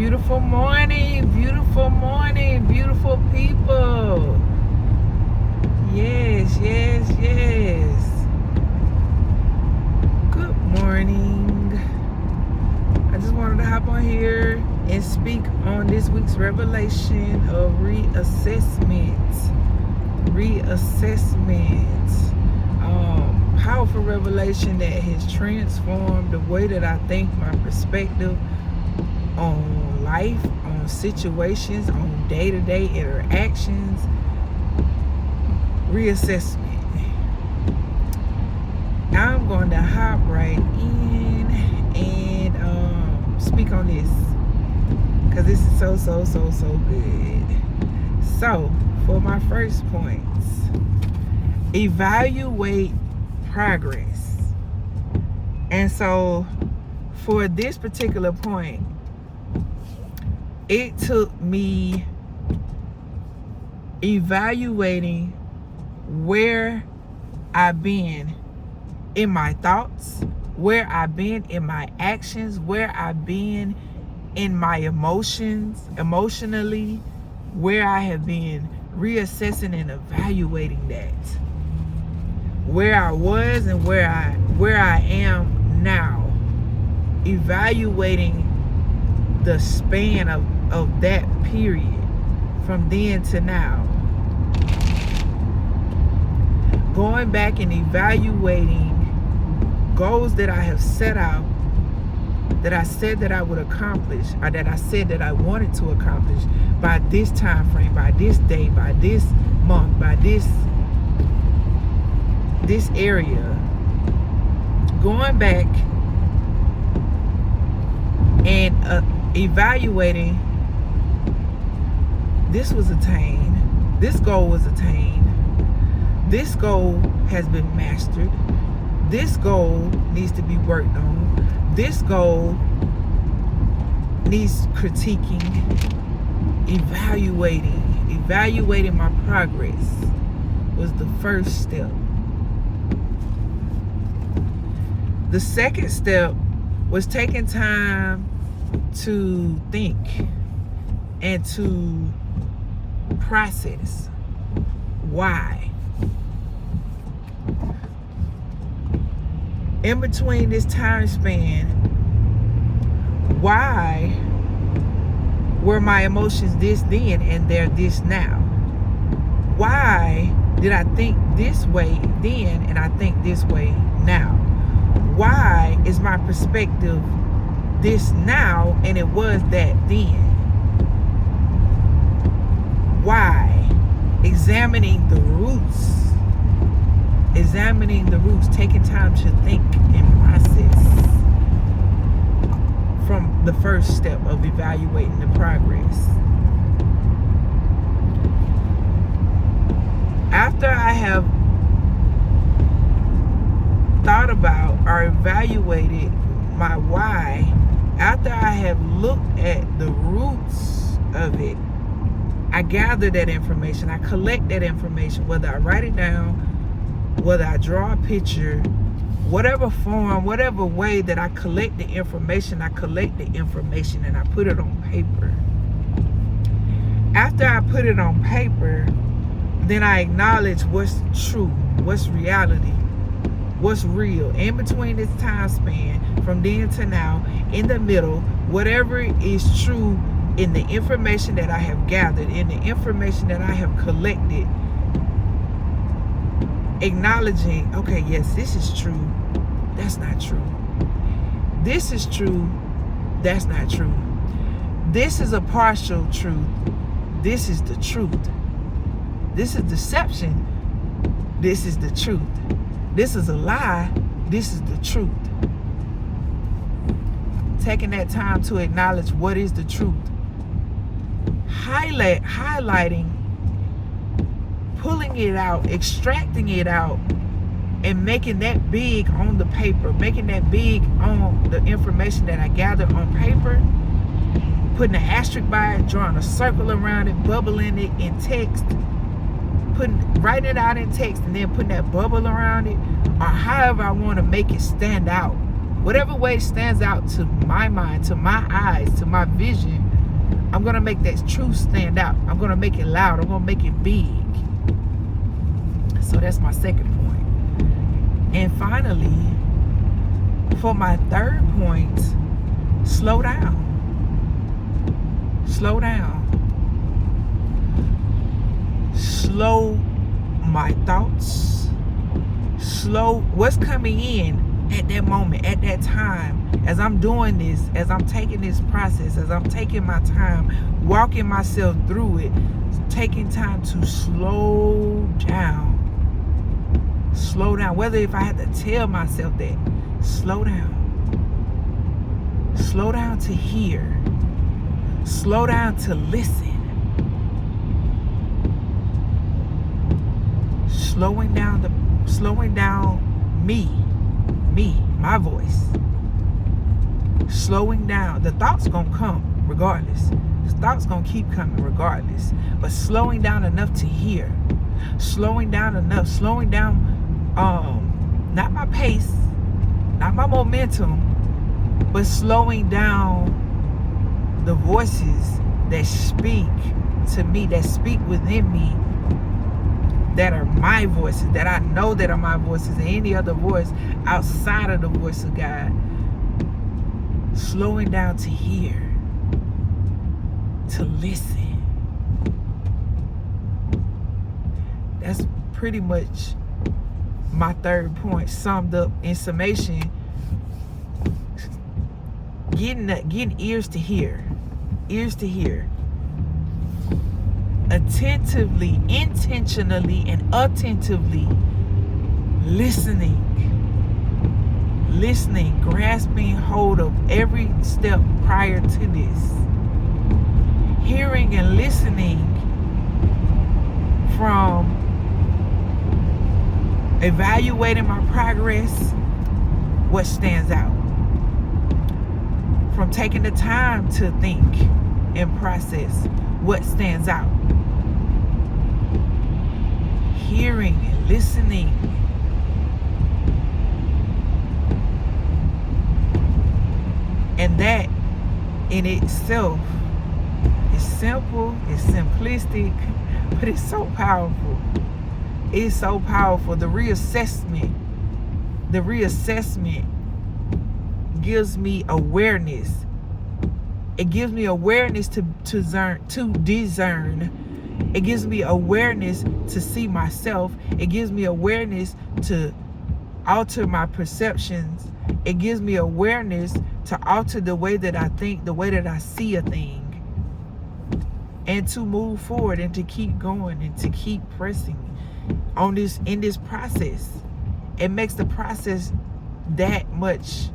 Beautiful morning, beautiful people. Yes. Good morning. I just wanted to hop on here and speak on this week's revelation of reassessment. Powerful revelation that has transformed the way that I think, my perspective on life, on situations, on day-to-day interactions. Reassessment. I'm going to hop right in and speak on this because this is so good. So, for my first points, evaluate progress. And so, for this particular point, it took me evaluating where I've been in my thoughts, where I've been in my actions, where I've been in my emotions, emotionally, where I have been reassessing and evaluating that. Where I was and where I am now. Evaluating the span of that period from then to now. Going back and evaluating goals that I have set out, that I said that I would accomplish, or that I said that I wanted to accomplish by this time frame, by this day, by this month, by this area. Going back and evaluating, this was attained, this goal was attained, this goal has been mastered, this goal needs to be worked on, this goal needs critiquing. Evaluating my progress was the first step. The second step was taking time to think and to process why. In between this time span, why were my emotions this then and they're this now? Why did I think this way then and I think this way now? Why is my perspective this now and it was that then? Why? Examining the roots, taking time to think and process from the first step of evaluating the progress. After I have thought about or evaluated my why, after I have looked at the roots of it, I gather that information, I collect that information, whether I write it down, whether I draw a picture, whatever form, whatever way that I collect the information and I put it on paper. After I put it on paper, then I acknowledge what's true, what's reality, what's real. In between this time span, from then to now, in the middle, whatever is true in the information that I have gathered, in the information that I have collected, acknowledging, okay, yes, this is true, that's not true. This is true, that's not true. This is a partial truth, this is the truth. This is deception, this is the truth. This is a lie, this is the truth. Taking that time to acknowledge what is the truth. Highlighting, pulling it out, extracting it out, and making that big on the paper, making that big on the information that I gathered on paper, putting an asterisk by it, drawing a circle around it, bubbling it in text, writing it out in text, and then putting that bubble around it, or however I want to make it stand out. Whatever way it stands out to my mind, to my eyes, to my vision, I'm going to make that truth stand out. I'm going to make it loud. I'm going to make it big. So that's my second point. And finally, for my third point, slow down. Slow down. Slow my thoughts. Slow what's coming in at that moment, at that time. As I'm doing this, as I'm taking this process, as I'm taking my time, walking myself through it, taking time to slow down. Slow down. Whether if I had to tell myself that, slow down. Slow down to hear. Slow down to listen. Slowing down me, my voice. Slowing down. The thoughts gonna come regardless. The thoughts gonna keep coming regardless. But slowing down enough to hear. Slowing down enough. Slowing down, not my pace, not my momentum, but slowing down the voices that speak to me, that speak within me, that are my voices, that I know that are my voices, and any other voice outside of the voice of God. Slowing down to hear, to listen. That's pretty much my third point summed up in summation. Getting ears to hear. Ears to hear. Attentively, intentionally, and attentively listening, grasping hold of every step prior to this, hearing and listening from evaluating my progress, what stands out, from taking the time to think and process what stands out, hearing and listening, and that in itself is simple, it's simplistic, but it's so powerful. It's so powerful. The reassessment gives me awareness. It gives me awareness to discern. It gives me awareness to see myself. It gives me awareness to alter my perceptions. It gives me awareness to alter the way that I think, the way that I see a thing, and to move forward and to keep going and to keep pressing on this in this process. It makes the process that much,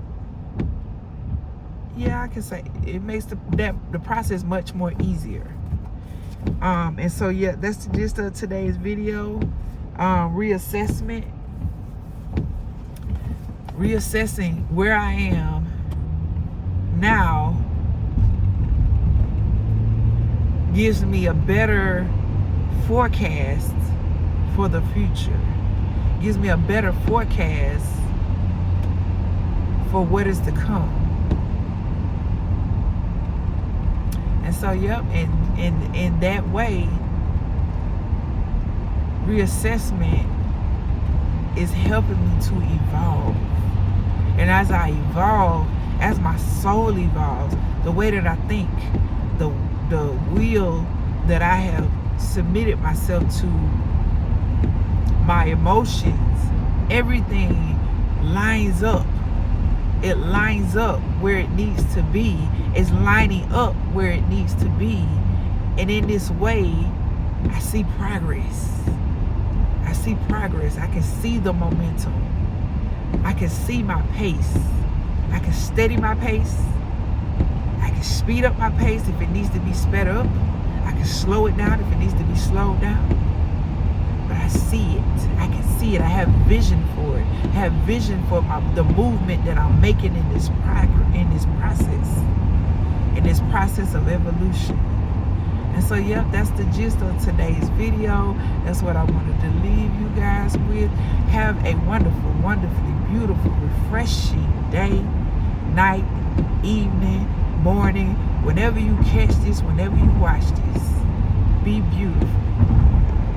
I can say it makes the process much more easier. And so that's the gist of today's video. Reassessment. Reassessing where I am now gives me a better forecast for the future. Gives me a better forecast for what is to come. And so, in that way, reassessment is helping me to evolve. And as I evolve, as my soul evolves, the way that I think, the will that I have submitted myself to, my emotions, everything lines up. It lines up where it needs to be. It's lining up where it needs to be. And in this way, I see progress. I see progress. I can see the momentum. I can see my pace. I can steady my pace. I can speed up my pace if it needs to be sped up. I can slow it down if it needs to be slowed down. But I see it. I can see it. I have vision for it. I have vision for the movement that I'm making in this process of evolution. And so, that's the gist of today's video. That's what I wanted to leave you guys with. Have a wonderful, wonderfully beautiful, refreshing day, night, evening, morning, whenever you catch this, whenever you watch this. Be beautiful.